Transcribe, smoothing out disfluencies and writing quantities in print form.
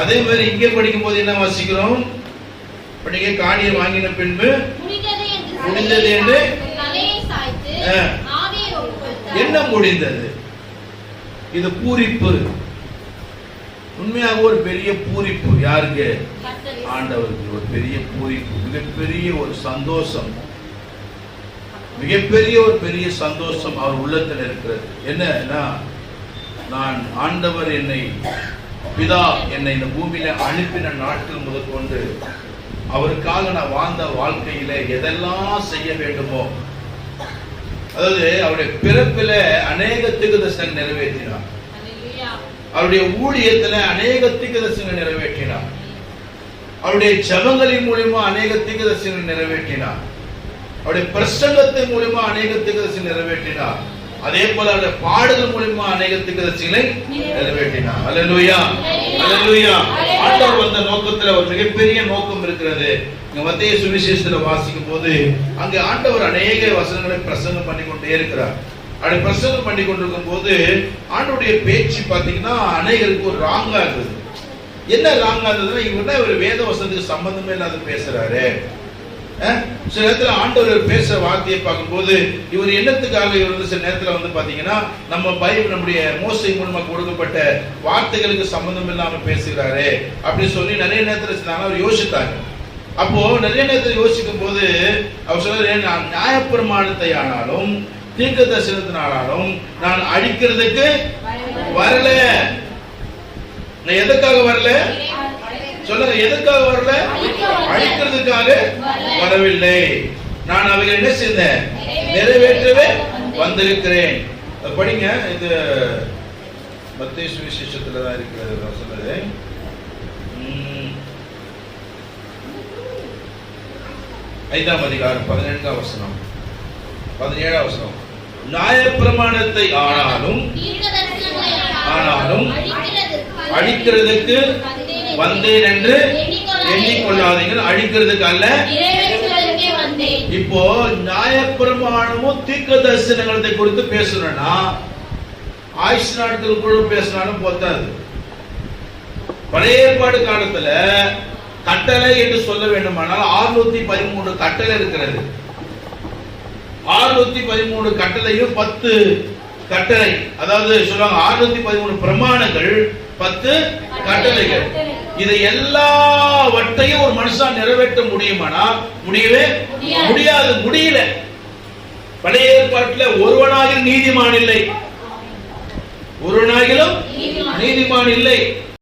அதே மாதிரி இங்கே படிக்கும் போது என்ன வாசிக்கிறோம்? படிக்க காணியை வாங்கின பின்பு முடிந்தது என்று என்ன முடிந்தது? இது பூரிப்பு. உண்மையாக ஒரு பெரிய பூரிப்பு. யாருக்கு? ஆண்டவருக்கு ஒரு பெரிய பூரிப்பு, மிகப்பெரிய ஒரு சந்தோஷம், மிகப்பெரிய ஒரு பெரிய சந்தோஷம் அவர் உள்ளத்தில் இருக்கிறது. என்னன்னா, நான் ஆண்டவர் என்னை பிதா என்னை இந்த பூமியில அனுப்பின நாட்கள் முதற்கொண்டு அவருக்காக நான் வாழ்ந்த வாழ்க்கையில எதெல்லாம் செய்ய வேண்டுமோ, அதாவது அவருடைய பிறப்பில அநேக தீர்க்கதரிசனங்கள் நிறைவேற்றினார், அவருடைய ஊழியத்துல அநேக தீர்க்கதரிசனங்கள் நிறைவேற்றினார், அவருடைய ஜெபங்களின் மூலமா அநேக தீர்க்கதரிசனங்கள் நிறைவேற்றினார், அவருடைய பிரசங்கத்தின் மூலமா அநேக தீர்க்கதரிசனங்கள் நிறைவேற்றினார், அதே போல அவருடைய பாடுகள் மூலமா அநேக தீர்க்கதரிசனங்களை நிறைவேற்றினார். அல்லேலூயா, அல்லேலூயா. ஆண்டவர் வந்த நோக்கத்துல ஒரு மிகப்பெரிய நோக்கம் இருக்கிறது. மத்தேயு சுவிசேஷத்துல வாசிக்கும் போது அங்க ஆண்டவர் அநேக வசனங்களை பிரசங்கம் பண்ணி கொண்டே இருக்கிறார். அப்படி பிரசங்கம் பண்ணி கொண்டிருக்கும் போது ஆண்டவருடைய பேச்சு பாத்தீங்கன்னா அநேகருக்கு ஒரு ராங்கா இருந்தது. என்ன ராங்கா இருந்ததுன்னா, இவர் ஒரு வேத வசனத்துக்கு சம்பந்தமே இல்லாத பேசுறாரு. சில நேரத்துல ஆண்டவர் பேசுற வார்த்தையை பார்க்கும்போது இவர் என்னத்துக்காக இவர் சில நேரத்துல வந்து பாத்தீங்கன்னா நம்ம பைபிள் நம்முடைய மோசே மூலமா கொடுக்கப்பட்ட வார்த்தைகளுக்கு சம்பந்தம் இல்லாம பேசுகிறாரு அப்படின்னு சொல்லி நிறைய நேரத்துல அவர் யோசித்தாங்க. அப்போ நிறைய நேரத்தில் யோசிக்கும் போது அவர் சொல்ற, நான் நியாயப்பிரமாணத்தை ஆனாலும் தீர்க்க தரிசனத்தினாலும் நான் அழிக்கிறதுக்கு வரல. நான் எதுக்காக வரல சொல்லுங்க? எதுக்காக வரல? அழிக்கிறதுக்காக வரவில்லை. நான் அவைகள் என்ன செய்தேன்? நிறைவேற்றவே வந்திருக்கிறேன். படிங்க, இது மத்தேயு சுவிசேஷத்துல தான் இருக்கிறது. நான் சொன்னது 5ஆம் அதிகாரம் 17ஆம் வசனம் 17ஆம் வசனம். நியாயப்பிரமாணத்தை ஆனாலும் அழிக்கிறதுக்கு வந்தேன் என்று எண்ணிக்கொள்ளாதீர்கள், அழிக்கிறதுக்கு அல்ல. இப்போ நியாயப்பிரமாணமும் தீர்க்க தரிசனங்களை குறித்து பேசணும்னா ஆயுஷ் நாட்களுக்குள்ள பேசினாலும் போதாது. பழைய ஏற்பாடு காலத்துல கட்டளை என்று சொல்ல வேண்டுமானால் 613 கட்டளை இருக்கிறது. 613 கட்டளையும் 10 கட்டளை, அதாவது சொல்லுவாங்க 613 பிரமாணங்கள் 10 கட்டளைகள். இதை எல்லாவற்றையும் ஒரு மனுஷன் நிறைவேற்ற முடியுமானா? முடியவே முடியாது, முடியல. பழைய ஏற்பாட்டில் ஒருவனாகிலும் நீதிமான் இல்லை, ஒருவனாகிலும் நீதிமான் இல்லை.